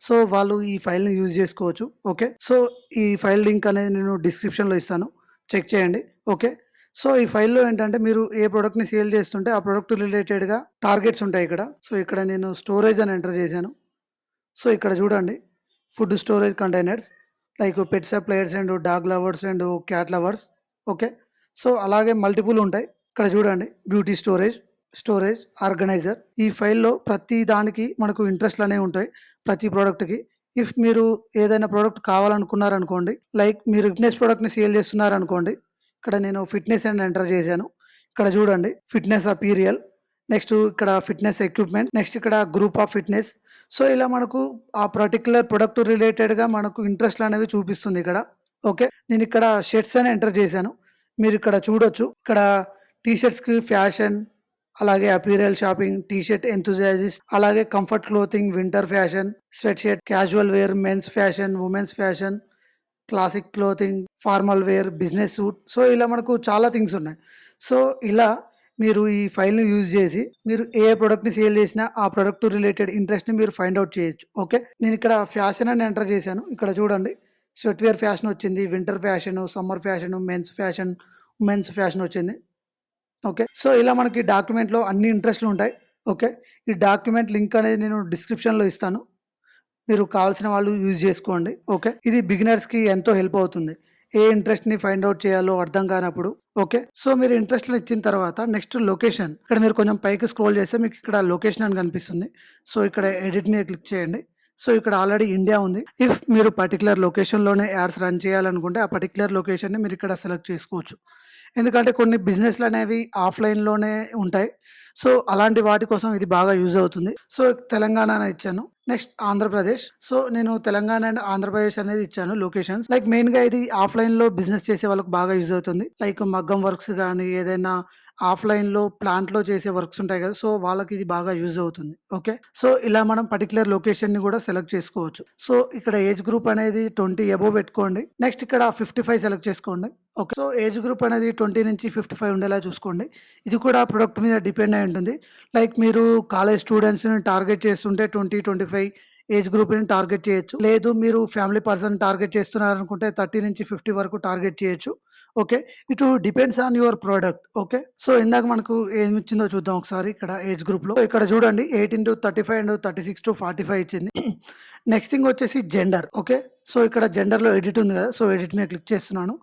సో, వాళ్ళు ఈ ఫైల్‌ని యూజ్ జేసుకోవచ్చు. ఓకే. సో, ఈ ఫైల్ లింక్ అనేది నేను డిస్క్రిప్షన్‌లో ఇస్తాను. చెక్ చేయండి. ఓకే. సో, ఈ ఫైల్‌లో ఏంటంటే మీరు ఏ ప్రొడక్ట్‌ని సేల్ చేస్తుంటే ఆ ప్రొడక్ట్ రిలేటెడ్‌గా టార్గెట్స్ ఉంటాయి ఇక్కడ. సో, ఇక్కడ నేను స్టోరేజ్ అని ఎంటర్ చేశాను. సో, ఇక్కడ చూడండి food storage containers like pet suppliers and dog lovers and cat lovers. Okay. So, అలాగే మల్టిపుల్ ఉంటాయి. ఇక్కడ చూడండి బ్యూటీ స్టోరేజ్, స్టోరేజ్ ఆర్గనైజర్. ఈ ఫైల్‌లో ప్రతి దానికి మనకు ఇంట్రెస్ట్‌లనేవి ఉంటాయి. ప్రతి ప్రొడక్ట్‌కి. ఇఫ్ మీరు ఏదైనా ప్రొడక్ట్ కావాలనుకున్నారనుకోండి, లైక్ మీరు ఫిట్‌నెస్ ప్రొడక్ట్‌ని సేల్ చేస్తున్నారనుకోండి. ఇక్కడ నేను ఫిట్‌నెస్ అని ఎంటర్ చేశాను. ఇక్కడ చూడండి ఫిట్‌నెస్ అపీరియల్. నెక్స్ట్ ఇక్కడ ఫిట్‌నెస్ ఎక్విప్‌మెంట్. నెక్స్ట్ ఇక్కడ గ్రూప్ ఆఫ్ ఫిట్‌నెస్. సో, ఇలా మనకు ఆ పర్టిక్యులర్ ప్రొడక్ట్ రిలేటెడ్‌గా మనకు ఇంట్రెస్ట్‌లనేవి చూపిస్తుంది ఇక్కడ. ఓకే. నేనిక్కడ షర్ట్స్ అని ఎంటర్ చేశాను. మీరిక్కడ చూడొచ్చు. ఇక్కడ టీ షర్ట్స్‌కి ఫ్యాషన్, అలాగే apparel shopping, T shirt enthusiast, అలాగే comfort clothing, winter fashion, sweat shirt, casual wear, men's fashion, women's fashion, classic clothing, formal wear, business suit. So, ఇలా మనకు చాలా థింగ్స్ ఉన్నాయి. సో, ఇలా మీరు ఈ ఫైల్‌ని యూజ్ చేసి మీరు ఏ ప్రొడక్ట్‌ని సేల్ చేసినా ఆ ప్రొడక్ట్ రిలేటెడ్ ఇంట్రెస్ట్‌ని మీరు ఫైండ్ ఔట్ చేయొచ్చు. ఓకే. నేనిక్కడ ఫ్యాషన్ అని ఎంటర్ చేశాను. ఇక్కడ చూడండి స్వెట్ వేర్ ఫ్యాషన్ వచ్చింది. Winter fashion, summer fashion, men's fashion, women's fashion వచ్చింది. ఓకే. సో, ఇలా మనకి డాక్యుమెంట్‌లో అన్ని ఇంట్రెస్ట్‌లుంటాయి. ఓకే. ఈ డాక్యుమెంట్ లింక్ అనేది నేను డిస్క్రిప్షన్‌లో ఇస్తాను. మీరు కావాల్సిన వాళ్ళు యూజ్ చేసుకోండి. ఓకే. ఇది బిగినర్స్‌కి ఎంతో హెల్ప్ అవుతుంది. ఏ ఇంట్రెస్ట్‌ని ఫైండ్ ఔట్ చేయాలో అర్థం కానప్పుడు. ఓకే. సో, మీరు ఇంట్రెస్ట్‌లు ఇచ్చిన తర్వాత నెక్స్ట్ లొకేషన్. ఇక్కడ మీరు కొంచెం పైకి స్క్రోల్ చేస్తే మీకు ఇక్కడ లొకేషన్ అని కనిపిస్తుంది. సో, ఇక్కడ ఎడిట్ మీద క్లిక్ చేయండి. సో, ఇక్కడ ఆల్రెడీ ఇండియా ఉంది. ఇఫ్ మీరు పర్టిక్యులర్ లొకేషన్‌లోనే యాడ్స్ రన్ చేయాలనుకుంటే ఆ పర్టిక్యులర్ లొకేషన్‌ని మీరు ఇక్కడ సెలెక్ట్ చేసుకోవచ్చు. ఎందుకంటే కొన్ని బిజినెస్‌లనేవి ఆఫ్‌లైన్‌లోనే ఉంటాయి. సో, అలాంటి వాటి కోసం ఇది బాగా యూజ్ అవుతుంది. సో, తెలంగాణ అని ఇచ్చాను. నెక్స్ట్ ఆంధ్రప్రదేశ్. సో, నేను తెలంగాణ అండ్ ఆంధ్రప్రదేశ్ అనేది ఇచ్చాను లొకేషన్స్. లైక్ మెయిన్‌గా ఇది ఆఫ్‌లైన్‌లో బిజినెస్ చేసే వాళ్ళకి బాగా యూజ్ అవుతుంది. లైక్ మగ్గం వర్క్స్ గానీ, ఏదైనా ఆఫ్‌లైన్‌లో ప్లాంట్‌లో చేసే వర్క్స్ ఉంటాయి కదా! సో, వాళ్ళకి ఇది బాగా యూజ్ అవుతుంది. ఓకే. సో, ఇలా మనం పర్టిక్యులర్ లొకేషన్‌ని కూడా సెలెక్ట్ చేసుకోవచ్చు. సో, ఇక్కడ ఏజ్ గ్రూప్ అనేది 20 అబోవ్ పెట్టుకోండి. నెక్స్ట్ ఇక్కడ 55 సెలెక్ట్ చేసుకోండి. ఓకే. సో, ఏజ్ గ్రూప్ అనేది 20-55 ఉండేలా చూసుకోండి. ఇది కూడా ప్రొడక్ట్ మీద డిపెండ్ అయి ఉంటుంది. లైక్ మీరు కాలేజ్ స్టూడెంట్స్‌ని టార్గెట్ చేస్తుంటే 20-25 ఏజ్ గ్రూప్‌ని టార్గెట్ చేయొచ్చు. లేదు మీరు ఫ్యామిలీ పర్సన్ టార్గెట్ చేస్తున్నారనుకుంటే 30-50 వరకు టార్గెట్ చేయొచ్చు. ఓకే. ఇటు depends on your product. Okay. So, ఇందాక మనకు ఏమిచ్చిందో చూద్దాం ఒకసారి ఇక్కడ ఏజ్ గ్రూప్‌లో. ఇక్కడ చూడండి 18-35 అండ్ 36-45 ఇచ్చింది. నెక్స్ట్ థింగ్ వచ్చేసి జెండర్. ఓకే. సో, ఇక్కడ జెండర్‌లో ఎడిట్ ఉంది కదా! సో, ఎడిట్ మీద క్లిక్ చేస్తున్నాను.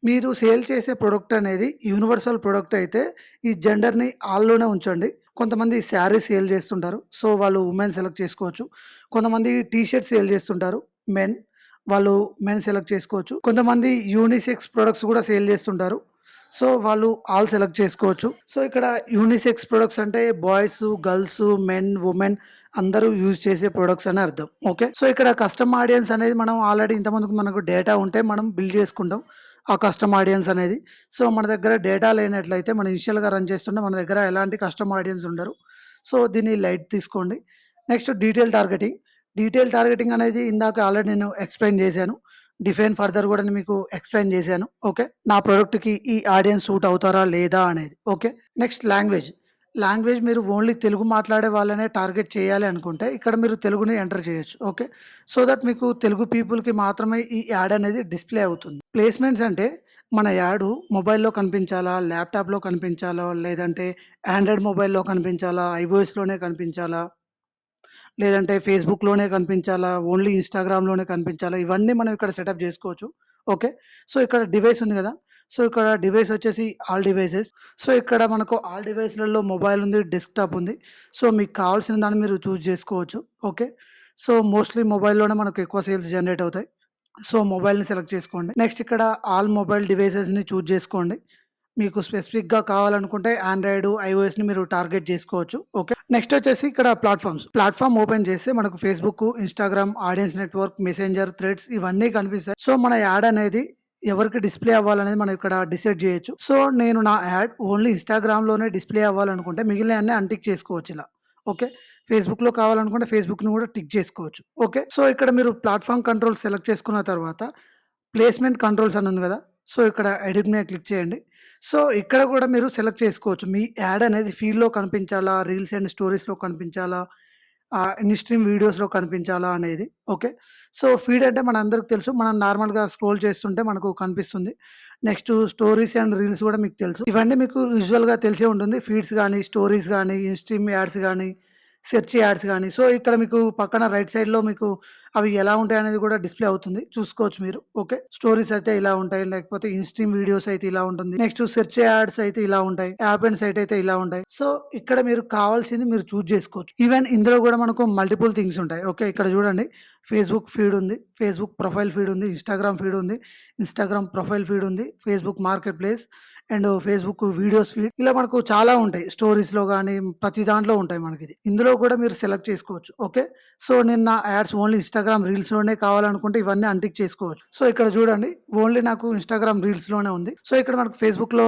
మీరు సేల్ చేసే ప్రొడక్ట్ అనేది యూనివర్సల్ ప్రొడక్ట్ అయితే ఈ జెండర్‌ని ఆల్‌లోనే ఉంచండి. కొంతమంది శారీస్ సేల్ చేస్తుంటారు. సో, వాళ్ళు వుమెన్ సెలెక్ట్ చేసుకోవచ్చు. కొంతమంది టీ షర్ట్స్ సేల్ చేస్తుంటారు మెన్. వాళ్ళు మెన్ సెలెక్ట్ చేసుకోవచ్చు. కొంతమంది యూనిసెక్స్ ప్రొడక్ట్స్ కూడా సేల్ చేస్తుంటారు. సో, వాళ్ళు ఆల్ సెలెక్ట్ చేసుకోవచ్చు. సో, ఇక్కడ యూనిసెక్స్ ప్రొడక్ట్స్ అంటే బాయ్స్, గర్ల్స్, మెన్, వుమెన్ అందరూ యూజ్ చేసే ప్రొడక్ట్స్ అని అర్థం. ఓకే. సో, ఇక్కడ కస్టమ్ ఆడియన్స్ అనేది మనం ఆల్రెడీ ఇంతకుముందుకు మనకు డేటా ఉంటే మనం బిల్డ్ చేసుకుంటాం. ఆ కస్టమ్ ఆడియన్స్ అనేది. సో, మన దగ్గర డేటా లేనట్లయితే మనం ఇనిషియల్‌గా రన్ చేస్తుంటే మన దగ్గర ఎలాంటి కస్టమ్ ఆడియన్స్ ఉండరు. సో, దీన్ని లైట్ తీసుకోండి. Next detail targeting. Detail targeting అనేది ఇందాక ఆల్రెడీ నేను ఎక్స్‌ప్లెయిన్ చేశాను. డిఫైన్ ఫర్దర్ కూడా నేను మీకు ఎక్స్‌ప్లెయిన్ చేశాను. ఓకే. నా ప్రొడక్ట్‌కి ఈ ఆడియన్స్ సూట్ అవుతారా లేదా అనేది. ఓకే. Next language. లాంగ్వేజ్ మీరు ఓన్లీ తెలుగు మాట్లాడే వాళ్ళనే టార్గెట్ చేయాలి అనుకుంటే ఇక్కడ మీరు తెలుగుని ఎంటర్ చేయొచ్చు. ఓకే. సో దట్ మీకు తెలుగు పీపుల్‌కి మాత్రమే ఈ యాడ్ అనేది డిస్‌ప్లే అవుతుంది. ప్లేస్‌మెంట్స్ అంటే మన యాడు మొబైల్‌లో కనిపించాలా? ల్యాప్‌టాప్‌లో కనిపించాలా? లేదంటే ఆండ్రాయిడ్ మొబైల్‌లో కనిపించాలా? ఐఓఎస్‌లోనే కనిపించాలా? లేదంటే ఫేస్‌బుక్‌లోనే కనిపించాలా? ఓన్లీ ఇన్‌స్టాగ్రామ్‌లోనే కనిపించాలా? ఇవన్నీ మనం ఇక్కడ సెటప్ జేసుకోవచ్చు. ఓకే. సో, ఇక్కడ డివైస్ ఉంది గదా! సో, ఇక్కడ డివైస్ వచ్చేసి ఆల్ డివైసెస్. సో, ఇక్కడ మనకు ఆల్ డివైస్‌లలో మొబైల్ ఉంది, డెస్క్‌టాప్ ఉంది. సో, మీకు కావాల్సిన దాన్ని మీరు చూజ్ జేసుకోవచ్చు. ఓకే. సో, మోస్ట్‌లీ మొబైల్‌లోనే మనకు ఎక్కువ సేల్స్ జనరేట్ అవుతాయి. సో, మొబైల్‌ని సెలెక్ట్ చేసుకోండి. నెక్స్ట్ ఇక్కడ ఆల్ మొబైల్ డివైసెస్‌ని చూజ్ జేసుకోండి. మీకు స్పెసిఫిక్‌గా కావాలనుకుంటే ఆండ్రాయిడ్, ఐఓఎస్‌ని మీరు టార్గెట్ జేసుకోవచ్చు. ఓకే. నెక్స్ట్ వచ్చేసి ఇక్కడ ప్లాట్‌ఫార్మ్స్. ప్లాట్‌ఫార్మ్ ఓపెన్ చేస్తే మనకు Facebook, Instagram, audience network, messenger, threads ఇవన్నీ కనిపిస్తాయి. సో, మన యాడ్ అనేది ఎవరికి డిస్‌ప్లే అవ్వాలనేది మనం ఇక్కడ డిసైడ్ జేయొచ్చు. సో, నేను నా యాడ్ ఓన్లీ ఇన్‌స్టాగ్రామ్‌లోనే డిస్‌ప్లే అవ్వాలనుకుంటే మిగిలినయన్నీ అన్‌టిక్ చేసుకోవచ్చు ఇలా. ఓకే. ఫేస్‌బుక్‌లో కావాలనుకుంటే ఫేస్‌బుక్‌ని కూడా టిక్ చేసుకోవచ్చు. ఓకే. సో, ఇక్కడ మీరు ప్లాట్‌ఫార్మ్ కంట్రోల్స్ సెలెక్ట్ చేసుకున్న తర్వాత ప్లేస్‌మెంట్ కంట్రోల్స్ అని ఉంది గదా! సో, ఇక్కడ ఎడిట్ మీద క్లిక్ చేయండి. సో, ఇక్కడ గూడా మీరు సెలెక్ట్ చేసుకోవచ్చు. మీ యాడ్ అనేది ఫీడ్‌లో కనిపించాలా? రీల్స్ అండ్ స్టోరీస్‌లో కనిపించాలా? ఇన్‌స్ట్రీమ్ వీడియోస్‌లో కనిపించాలా అనేది. ఓకే. సో, ఫీడ్ అంటే మనందరికి తెలుసు. మనం నార్మల్‌గా స్క్రోల్ చేస్తుంటే మనకు కనిపిస్తుంది. నెక్స్ట్ స్టోరీస్ అండ్ రీల్స్ గూడా మీకు తెలుసు. ఇవన్నీ మీకు యూజువల్‌గా తెలిసే ఉంటుంది. ఫీడ్స్ గానీ, స్టోరీస్ గానీ, ఇన్‌స్ట్రీమ్ యాడ్స్ గానీ, సెర్చ్ యాడ్స్ గానీ. సో, ఇక్కడ మీకు పక్కన రైట్ సైడ్‌లో మీకు అవి ఎలా ఉంటాయనేది గూడా డిస్‌ప్లే అవుతుంది. చూసుకోవచ్చు మీరు. ఓకే. స్టోరీస్ అయితే ఇలా ఉంటాయి. లేకపోతే ఇన్‌స్ట్రీమ్ వీడియోస్ అయితే ఇలా ఉంటుంది. నెక్స్ట్ సెర్చ్ యాడ్స్ అయితే ఇలా ఉంటాయి. యాప్ అండ్ సైట్ అయితే ఇలా ఉంటాయి. సో, ఇక్కడ మీరు కావాల్సింది మీరు చూజ్ చేసుకోవచ్చు. ఈవెన్ ఇందులో గూడా మనకు మల్టిపుల్ థింగ్స్ ఉంటాయి. ఓకే. ఇక్కడ చూడండి ఫేస్‌బుక్ ఫీడ్ ఉంది. ఫేస్‌బుక్ ప్రొఫైల్ ఫీడ్ ఉంది. ఇన్‌స్టాగ్రామ్ ఫీడ్ ఉంది. ఇన్‌స్టాగ్రామ్ ప్రొఫైల్ ఫీడ్ ఉంది. Facebook market place and Facebook videos feed ఇలా మనకు చాలా ఉంటాయి. స్టోరీస్‌లో గానీ ప్రతి దాంట్లో ఉంటాయి మనకిది. ఇందులో కూడా మీరు సెలెక్ట్ చేసుకోవచ్చు. ఓకే. సో, నేను నా యాడ్స్ ఓన్లీ ఇన్‌స్టాగ్రామ్ రీల్స్‌లోనే కావాలనుకుంటే ఇవన్నీ అన్‌టిక్ చేసుకోవచ్చు. సో, ఇక్కడ చూడండి ఓన్లీ నాకు ఇన్‌స్టాగ్రామ్ రీల్స్‌లోనే ఉంది. సో, ఇక్కడ మనకు ఫేస్‌బుక్‌లో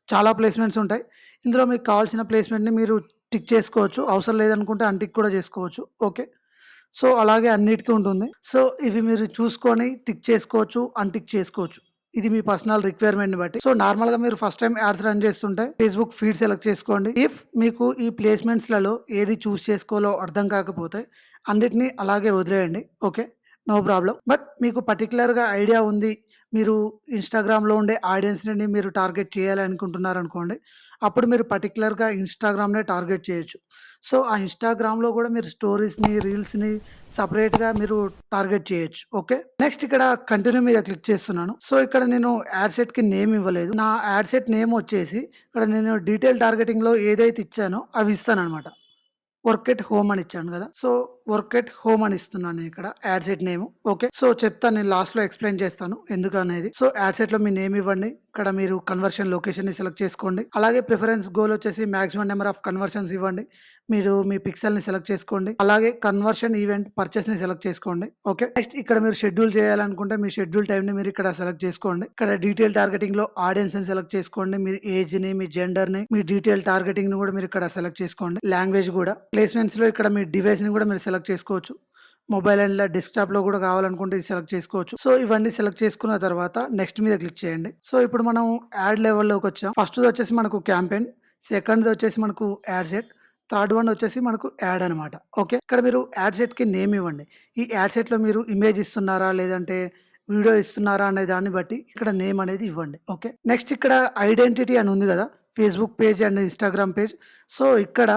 చాలా ప్లేస్‌మెంట్స్ ఉంటాయి. ఇందులో మీకు కావాల్సిన ప్లేస్‌మెంట్‌ని మీరు టిక్ చేసుకోవచ్చు. అవసరం లేదనుకుంటే అన్‌టిక్ కూడా చేసుకోవచ్చు. ఓకే. సో, అలాగే అన్నిటికి ఉంటుంది. సో, ఇవి మీరు చూసుకొని టిక్ చేసుకోవచ్చు, అన్‌టిక్ చేసుకోవచ్చు. ఇది మీ పర్సనల్ రిక్వైర్మెంట్‌ని బట్టి. సో, నార్మల్‌గా మీరు ఫస్ట్ టైమ్ యాడ్స్ రన్ చేస్తుంటే ఫేస్‌బుక్ ఫీడ్ సెలెక్ట్ చేసుకోండి. ఇఫ్ మీకు ఈ ప్లేస్‌మెంట్స్‌లలో ఏది చూజ్ చేసుకోవాలో అర్థం కాకపోతే అన్నిటిని అలాగే వదిలేయండి. ఓకే. No problem. బట్ మీకు పర్టిక్యులర్‌గా ఐడియా ఉంది. మీరు ఇన్‌స్టాగ్రామ్‌లో ఉండే ఆడియన్స్‌ని మీరు టార్గెట్ చేయాలి అనుకుంటున్నారనుకోండి. అప్పుడు మీరు పర్టిక్యులర్‌గా ఇన్‌స్టాగ్రామ్‌నే టార్గెట్ చేయొచ్చు. సో, ఆ ఇన్‌స్టాగ్రామ్‌లో గూడా మీరు స్టోరీస్‌ని, రీల్స్‌ని సెపరేట్‌గా మీరు టార్గెట్ చేయొచ్చు. ఓకే. నెక్స్ట్ ఇక్కడ కంటిన్యూ మీద క్లిక్ చేస్తున్నాను. సో, ఇక్కడ నేను యాడ్ సెట్‌కి నేమ్ ఇవ్వలేదు. నా యాడ్ సెట్ నేమ్ వచ్చేసి ఇక్కడ నేను డీటెయిల్ టార్గెటింగ్‌లో ఏదైతే ఇచ్చానో అవి ఇస్తాననమాట. వర్క్ ఎట్ హోమ్ అని ఇచ్చాను గదా! సో, వర్క్ ఎట్ హోమ్ అని ఇస్తున్నాను నేనిక్కడ యాడ్ సెట్ నేము. ఓకే. సో, చెప్తాను నేను లాస్ట్‌లో ఎక్స్‌ప్లెయిన్ చేస్తాను ఎందుకనేది. సో, యాడ్ సెట్‌లో మీ నేమ్ ఇవ్వండి. ఇక్కడ మీరు కన్వర్షన్ లొకేషన్‌ని సెలెక్ట్ చేసుకోండి. అలాగే ప్రిఫరెన్స్ గోల్ వచ్చేసి మాక్సిమం నంబర్ ఆఫ్ కన్వర్షన్స్ ఇవ్వండి. మీరు మీ పిక్సెల్‌ని సెలెక్ట్ చేసుకోండి. అలాగే కన్వర్షన్ ఈవెంట్ పర్చేస్‌ని సెలెక్ట్ చేసుకోండి. ఓకే. నెక్స్ట్ ఇక్కడ మీరు షెడ్యూల్ చేయాలనుకుంటే మీ షెడ్యూల్ టైమ్‌ని మీరు ఇక్కడ సెలెక్ట్ చేసుకోండి. ఇక్కడ డీటెయిల్ టార్గెటింగ్‌లో ఆడియన్స్‌ని సెలెక్ట్ చేసుకోండి. మీ ఏజ్‌ని, మీ జెండర్‌ని, మీ డీటెయిల్ టార్గెటింగ్‌ని కూడా మీరు ఇక్కడ సెలెక్ట్ చేసుకోండి. లాంగ్వేజ్ కూడా. ప్లేస్‌మెంట్స్‌లో ఇక్కడ మీ డివైస్‌ని కూడా మీరు సెలెక్ట్ చేసుకోవచ్చు. మొబైల్ అండ్ డెస్క్‌టాప్‌లో కూడా కావాలనుకుంటే ఇది సెలెక్ట్ చేసుకోవచ్చు. సో, ఇవన్నీ సెలెక్ట్ చేసుకున్న తర్వాత నెక్స్ట్ మీద క్లిక్ చేయండి. సో, ఇప్పుడు మనం యాడ్ లెవెల్‌లోకొచ్చాం. ఫస్ట్‌ది వచ్చేసి మనకు క్యాంపెయిన్, సెకండ్‌ది వచ్చేసి మనకు యాడ్ సెట్, థర్డ్ వన్ వచ్చేసి మనకు యాడ్ అనమాట. ఓకే. ఇక్కడ మీరు యాడ్ సెట్‌కి నేమ్ ఇవ్వండి. ఈ యాడ్ సెట్‌లో మీరు ఇమేజ్ ఇస్తున్నారా? లేదంటే వీడియో ఇస్తున్నారా? అనే దాన్ని బట్టి ఇక్కడ నేమ్ అనేది ఇవ్వండి. ఓకే. నెక్స్ట్ ఇక్కడ ఐడెంటిటీ అని ఉంది గదా! Facebook page and Instagram page. So, ఇక్కడ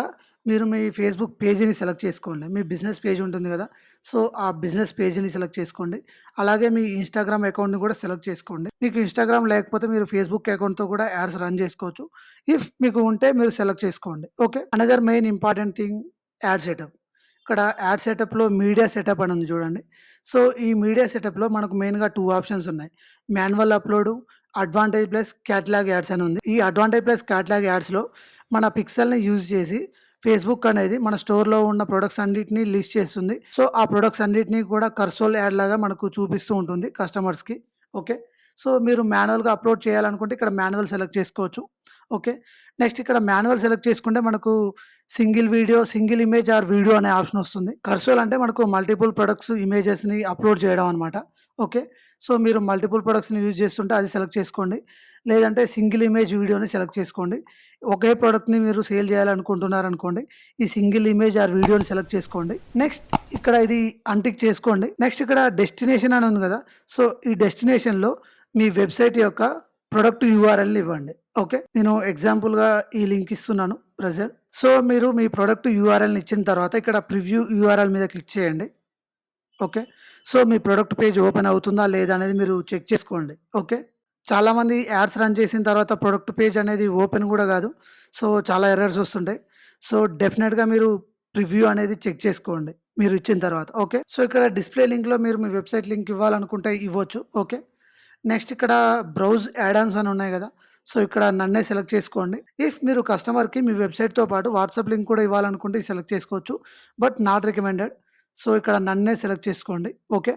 మీరు మీ ఫేస్‌బుక్ పేజీని సెలెక్ట్ చేసుకోండి. మీ బిజినెస్ పేజ్ ఉంటుంది గదా! సో, ఆ బిజినెస్ పేజీని సెలెక్ట్ చేసుకోండి. అలాగే మీ ఇన్‌స్టాగ్రామ్ అకౌంట్‌ని కూడా సెలెక్ట్ చేసుకోండి. మీకు ఇన్‌స్టాగ్రామ్ లేకపోతే మీరు ఫేస్‌బుక్ అకౌంట్‌తో కూడా యాడ్స్ రన్ చేసుకోవచ్చు. ఇఫ్ మీకు ఉంటే మీరు సెలెక్ట్ చేసుకోండి. Okay. Another main important thing add setup. ఇక్కడ యాడ్ సెటప్‌లో మీడియా సెటప్ అని ఉంది చూడండి. సో, ఈ మీడియా సెటప్‌లో మనకు మెయిన్‌గా 2 ఆప్షన్స్ ఉన్నాయి. Manual upload, advantage plus catalogue ads అని ఉంది. ఈ అడ్వాంటేజ్ ప్లస్ క్యాటలాగ్ యాడ్స్‌లో మన పిక్సెల్‌ని యూజ్ చేసి ఫేస్‌బుక్ అనేది మన స్టోర్‌లో ఉన్న ప్రొడక్ట్స్ అన్నిటిని లిస్ట్ చేస్తుంది. సో, ఆ ప్రొడక్ట్స్ అన్నిటిని కూడా కర్సోల్ యాడ్ లాగా మనకు చూపిస్తూ ఉంటుంది కస్టమర్స్‌కి. ఓకే. సో, మీరు మాన్యువల్‌గా అప్‌లోడ్ చేయాలనుకుంటే ఇక్కడ మాన్యువల్ సెలెక్ట్ చేసుకోవచ్చు. ఓకే. నెక్స్ట్ ఇక్కడ మాన్యువల్ సెలెక్ట్ చేసుకుంటే మనకు single video, single image or video అనే ఆప్షన్ వస్తుంది. కర్సోల్ అంటే మనకు మల్టిపుల్ ప్రొడక్ట్స్, ఇమేజెస్‌ని అప్‌లోడ్ చేయడం అనమాట. ఓకే. సో, మీరు మల్టిపుల్ ప్రొడక్ట్స్‌ని యూజ్ చేస్తుంటే అది సెలెక్ట్ చేసుకోండి. లేదంటే సింగిల్ ఇమేజ్ వీడియోని సెలెక్ట్ చేసుకోండి. ఒకే ప్రొడక్ట్‌ని మీరు సేల్ చేయాలనుకుంటున్నారనుకోండి. ఈ సింగిల్ ఇమేజ్ ఆర్ వీడియోని సెలెక్ట్ చేసుకోండి. నెక్స్ట్ ఇక్కడ ఇది అన్‌టిక్ చేసుకోండి. నెక్స్ట్ ఇక్కడ డెస్టినేషన్ అని ఉంది గదా! సో, ఈ డెస్టినేషన్‌లో మీ వెబ్‌సైట్ యొక్క ప్రొడక్ట్ యూఆర్ఎల్‌ని ఇవ్వండి. ఓకే. నేను ఎగ్జాంపుల్‌గా ఈ లింక్ ఇస్తున్నాను ప్రెజెంట్. సో, మీరు మీ ప్రొడక్ట్ యూఆర్ఎల్‌ని ఇచ్చిన తర్వాత ఇక్కడ ప్రివ్యూ యూఆర్ఎల్ మీద క్లిక్ చేయండి. ఓకే. సో, మీ ప్రొడక్ట్ పేజ్ ఓపెన్ అవుతుందా లేదా అనేది మీరు చెక్ చేసుకోండి. ఓకే. చాలామంది యాడ్స్ రన్ చేసిన తర్వాత ప్రొడక్ట్ పేజ్ అనేది ఓపెన్ గూడా గాదు. సో, చాలా ఎర్రర్స్ వస్తుంటాయి. సో, డెఫినిట్‌గా మీరు ప్రివ్యూ అనేది చెక్ చేసుకోండి. మీరు ఇచ్చిన తర్వాత. ఓకే. సో, ఇక్కడ డిస్‌ప్లే లింక్‌లో మీరు మీ వెబ్‌సైట్ లింక్ ఇవ్వాలనుకుంటే ఇవ్వచ్చు. ఓకే. నెక్స్ట్ ఇక్కడ బ్రౌజ్ యాడ్ ఆన్స్ అని ఉన్నాయి గదా! సో, ఇక్కడ నన్నే సెలెక్ట్ చేసుకోండి. ఇఫ్ మీరు కస్టమర్‌కి మీ వెబ్‌సైట్‌తో పాటు వాట్సాప్ లింక్ కూడా ఇవ్వాలనుకుంటే ఇది సెలెక్ట్ చేసుకోవచ్చు. But not recommended. సో, ఇక్కడ నన్నే సెలెక్ట్ చేసుకోండి. ఓకే.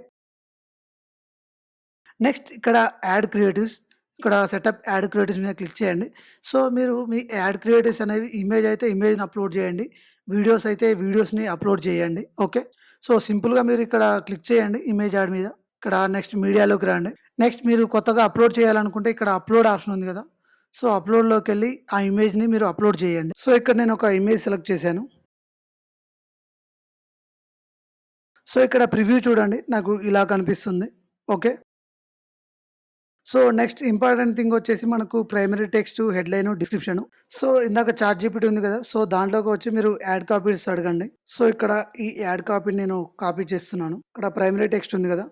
నెక్స్ట్ ఇక్కడ యాడ్ క్రియేటివ్స్. ఇక్కడ సెటప్ యాడ్ క్రియేటివ్స్ మీద క్లిక్ చేయండి. సో, మీరు మీ యాడ్ క్రియేటివ్స్ అనేవి ఇమేజ్ అయితే ఇమేజ్‌ని అప్‌లోడ్ చేయండి. వీడియోస్ అయితే వీడియోస్‌ని అప్‌లోడ్ చేయండి. ఓకే. సో, సింపుల్‌గా మీరు ఇక్కడ క్లిక్ చేయండి ఇమేజ్ యాడ్ మీద. ఇక్కడ నెక్స్ట్ మీడియాలోకి రండి. నెక్స్ట్ మీరు కొత్తగా అప్‌లోడ్ చేయాలనుకుంటే ఇక్కడ అప్‌లోడ్ ఆప్షన్ ఉంది గదా! సో, అప్‌లోడ్‌లోకెళ్ళి ఆ ఇమేజ్‌ని మీరు అప్‌లోడ్ చేయండి. సో, ఇక్కడ నేను ఒక ఇమేజ్ సెలెక్ట్ చేశాను. సో, ఇక్కడ ప్రివ్యూ చూడండి. నాకు ఇలా కనిపిస్తుంది. Okay. So, next important thing వచ్చేసి మనకు ప్రైమరీ టెక్స్ట్, హెడ్‌లైను, డిస్క్రిప్షను. సో, ఇందాక చాట్‌జీపీటీ ఉంది గదా! సో, దాంట్లోకి వచ్చి మీరు యాడ్ కాపీస్ అడగండి. సో, ఇక్కడ ఈ యాడ్ కాపీని నేను కాపీ చేస్తున్నాను. ఇక్కడ ప్రైమరీ టెక్స్ట్ ఉంది గదా!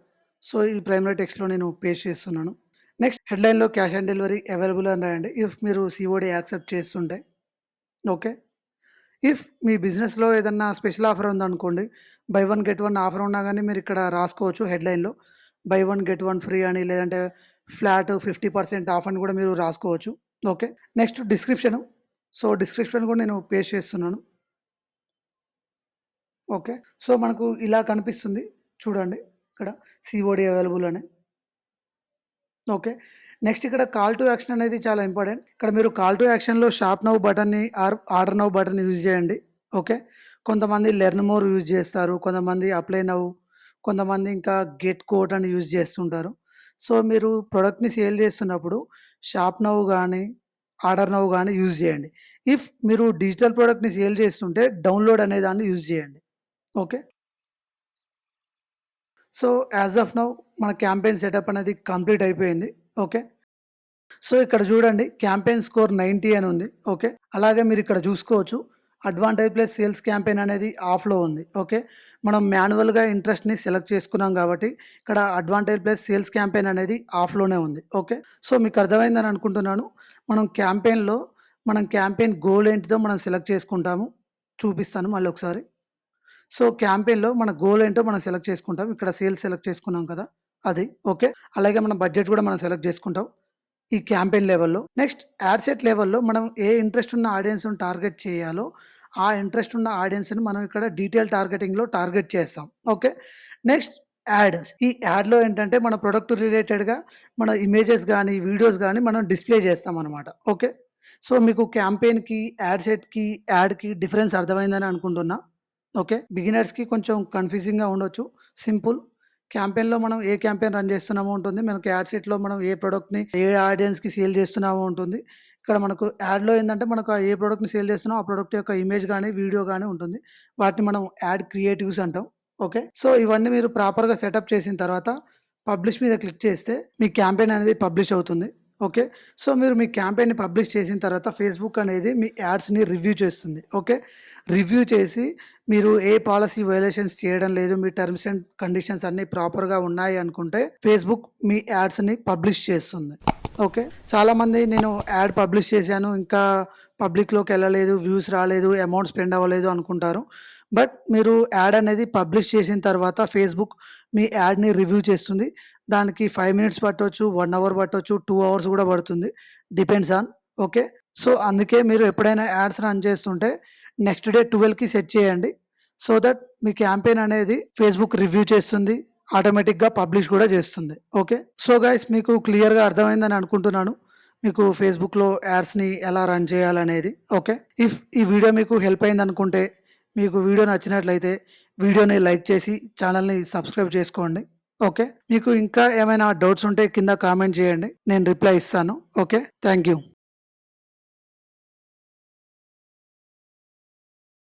సో, ఈ ప్రైమరీ టెక్స్ట్‌లో నేను పేస్ట్ చేస్తున్నాను. నెక్స్ట్ హెడ్‌లైన్‌లో క్యాష్ ఆన్ డెలివరీ అవైలబుల్ అని రాయండి. ఇఫ్ మీరు సీఓడీ యాక్సెప్ట్ చేస్తుంటే. ఓకే. ఇఫ్ మీ బిజినెస్‌లో ఏదన్నా స్పెషల్ ఆఫర్ ఉందనుకోండి, buy one get one offer ఉన్నా గాని మీరిక్కడ రాసుకోవచ్చు హెడ్‌లైన్‌లో. Buy one get one free అని లేదంటే ఫ్లాట్ 50% ఆఫ్ అని గూడా మీరు రాసుకోవచ్చు. Okay. Next description. So, description గూడా నేను పేస్ట్ చేస్తున్నాను. ఓకే. సో, మనకు ఇలా కనిపిస్తుంది. చూడండి ఇక్కడ సీఓడీ అవైలబుల్ అని. ఓకే. నెక్స్ట్ ఇక్కడ కాల్ టు యాక్షన్ అనేది చాలా ఇంపార్టెంట్. ఇక్కడ మీరు కాల్ టు యాక్షన్‌లో షాప్ నౌ బటన్‌ని ఆర్డర్ నౌ బటన్ యూజ్ చేయండి. ఓకే. కొంతమంది లెర్న్ మోర్ యూజ్ చేస్తారు. కొంతమంది అప్లై నౌ, కొంతమంది ఇంకా గెట్ కోట్ అని యూజ్ చేస్తుంటారు. సో, మీరు ప్రొడక్ట్‌ని సేల్ చేస్తున్నప్పుడు షాప్ నౌ గాని, ఆర్డర్ నౌ గాని యూజ్ చేయండి. ఇఫ్ మీరు డిజిటల్ ప్రొడక్ట్‌ని సేల్ చేస్తుంటే డౌన్‌లోడ్ అనే దాన్ని యూజ్ చేయండి. Okay. So, as of now మన క్యాంపెయిన్ సెటప్ అనేది కంప్లీట్ అయిపోయింది. ఓకే. సో, ఇక్కడ చూడండి క్యాంపెయిన్ స్కోర్ 90 అని ఉంది. ఓకే. అలాగే మీరిక్కడ చూసుకోవచ్చు. అడ్వాంటేజ్ ప్లస్ సేల్స్ క్యాంపెయిన్ అనేది ఆఫ్‌లో ఉంది. ఓకే. మనం మాన్యువల్‌గా ఇంట్రెస్ట్‌ని సెలెక్ట్ చేసుకున్నాం కాబట్టి, ఇక్కడ అడ్వాంటేజ్ ప్లస్ సేల్స్ క్యాంపెయిన్ అనేది ఆఫ్‌లోనే ఉంది. ఓకే. సో, మీకు అర్థమైందని అనుకుంటున్నాను. మనం క్యాంపెయిన్ గోల్ ఏంటిదో మనం సెలెక్ట్ చేసుకుంటాము. చూపిస్తాను మళ్ళొకసారి. సో, క్యాంపెయిన్‌లో మన గోల్ ఏంటో మనం సెలెక్ట్ చేసుకుంటాం. ఇక్కడ సేల్స్ సెలెక్ట్ చేసుకున్నాం కదా! అది. ఓకే. అలాగే మన బడ్జెట్ కూడా మనం సెలెక్ట్ చేసుకుంటాం. ఈ క్యాంపెయిన్ లెవెల్‌లో. నెక్స్ట్ యాడ్ సెట్ లెవెల్‌లో మనం ఏ ఇంట్రెస్ట్ ఉన్న ఆడియన్స్‌ని టార్గెట్ చేయాలో, ఆ ఇంట్రెస్ట్ ఉన్న ఆడియన్స్‌ని మనం ఇక్కడ డీటెయిల్ టార్గెటింగ్‌లో టార్గెట్ చేస్తాం. ఓకే. Next ads. ఈ యాడ్‌లో ఏంటంటే మన ప్రొడక్ట్ రిలేటెడ్‌గా మన ఇమేజెస్ గాని, వీడియోస్ గాని మనం డిస్‌ప్లే చేస్తామనమాట. ఓకే. సో, మీకు క్యాంపెయిన్‌కి, యాడ్ సెట్‌కి, యాడ్‌కి డిఫరెన్స్ అర్థమైందని అనుకుంటున్నా. ఓకే. బిగినర్స్‌కి కొంచెం కన్‌ఫ్యూజింగ్‌గా ఉండొచ్చు. సింపుల్. క్యాంపెయిన్‌లో మనం ఏ క్యాంపెయిన్ రన్ చేస్తున్నామో ఉంటుంది. మనకి యాడ్ సెట్‌లో మనం ఏ ప్రొడక్ట్‌ని ఏ ఆడియన్స్‌కి సేల్ చేస్తున్నామో ఉంటుంది. ఇక్కడ మనకు యాడ్‌లో ఏందంటే మనకు ఏ ప్రొడక్ట్‌ని సేల్ చేస్తున్నామో ఆ ప్రొడక్ట్ యొక్క ఇమేజ్ గాని, వీడియో గాని ఉంటుంది. వాటిని మనం యాడ్ క్రియేటివ్స్ అంటాం. ఓకే. సో, ఇవన్నీ మీరు ప్రాపర్‌గా సెటప్ చేసిన తర్వాత పబ్లిష్ మీద క్లిక్ చేస్తే మీ క్యాంపెయిన్ అనేది పబ్లిష్ అవుతుంది. ఓకే. సో, మీరు మీ క్యాంపెయిన్‌ని పబ్లిష్ చేసిన తర్వాత ఫేస్‌బుక్ అనేది మీ యాడ్స్‌ని రివ్యూ చేస్తుంది. ఓకే. రివ్యూ చేసి మీరు ఏ పాలిసీ వయోలేషన్స్ చేయడం లేదు. మీ టర్మ్స్ అండ్ కండిషన్స్ అన్నీ ప్రాపర్‌గా ఉన్నాయి అనుకుంటే ఫేస్‌బుక్ మీ యాడ్స్‌ని పబ్లిష్ చేస్తుంది. ఓకే. చాలామంది నేను యాడ్ పబ్లిష్ చేశాను. ఇంకా పబ్లిక్‌లోకెళ్ళలేదు. వ్యూస్ రాలేదు. అమౌంట్ స్పెండ్ అవ్వలేదు అనుకుంటారు. బట్ మీరు యాడ్ అనేది పబ్లిష్ చేసిన తర్వాత ఫేస్‌బుక్ మీ యాడ్‌ని రివ్యూ చేస్తుంది. దానికి 5 మినిట్స్ పట్టొచ్చు, 1 అవర్ పట్టొచ్చు, 2 అవర్స్ గూడా పడుతుంది. Depends on. ఓకే. సో, అందుకే మీరు ఎప్పుడైనా యాడ్స్ రన్ చేస్తుంటే నెక్స్ట్ డే 12కి సెట్ చేయండి. సో దట్ మీ క్యాంపెయిన్ అనేది ఫేస్‌బుక్ రివ్యూ చేస్తుంది. ఆటోమేటిక్‌గా పబ్లిష్ కూడా చేస్తుంది. ఓకే. సో, గైస్ మీకు క్లియర్‌గా అర్థమైందని అనుకుంటున్నాను. మీకు ఫేస్‌బుక్‌లో యాడ్స్‌ని ఎలా రన్ చేయాలనేది. ఓకే. ఇఫ్ ఈ వీడియో మీకు హెల్ప్ అయిందనుకుంటే, మీకు వీడియో నచ్చినట్లయితే వీడియోని లైక్ చేసి ఛానెల్‌ని సబ్స్క్రైబ్ చేసుకోండి. ఓకే. మీకు ఇంకా ఏమైనా డౌట్స్ ఉంటే కింద కామెంట్ చేయండి. నేను రిప్లై ఇస్తాను. ఓకే. Thank you.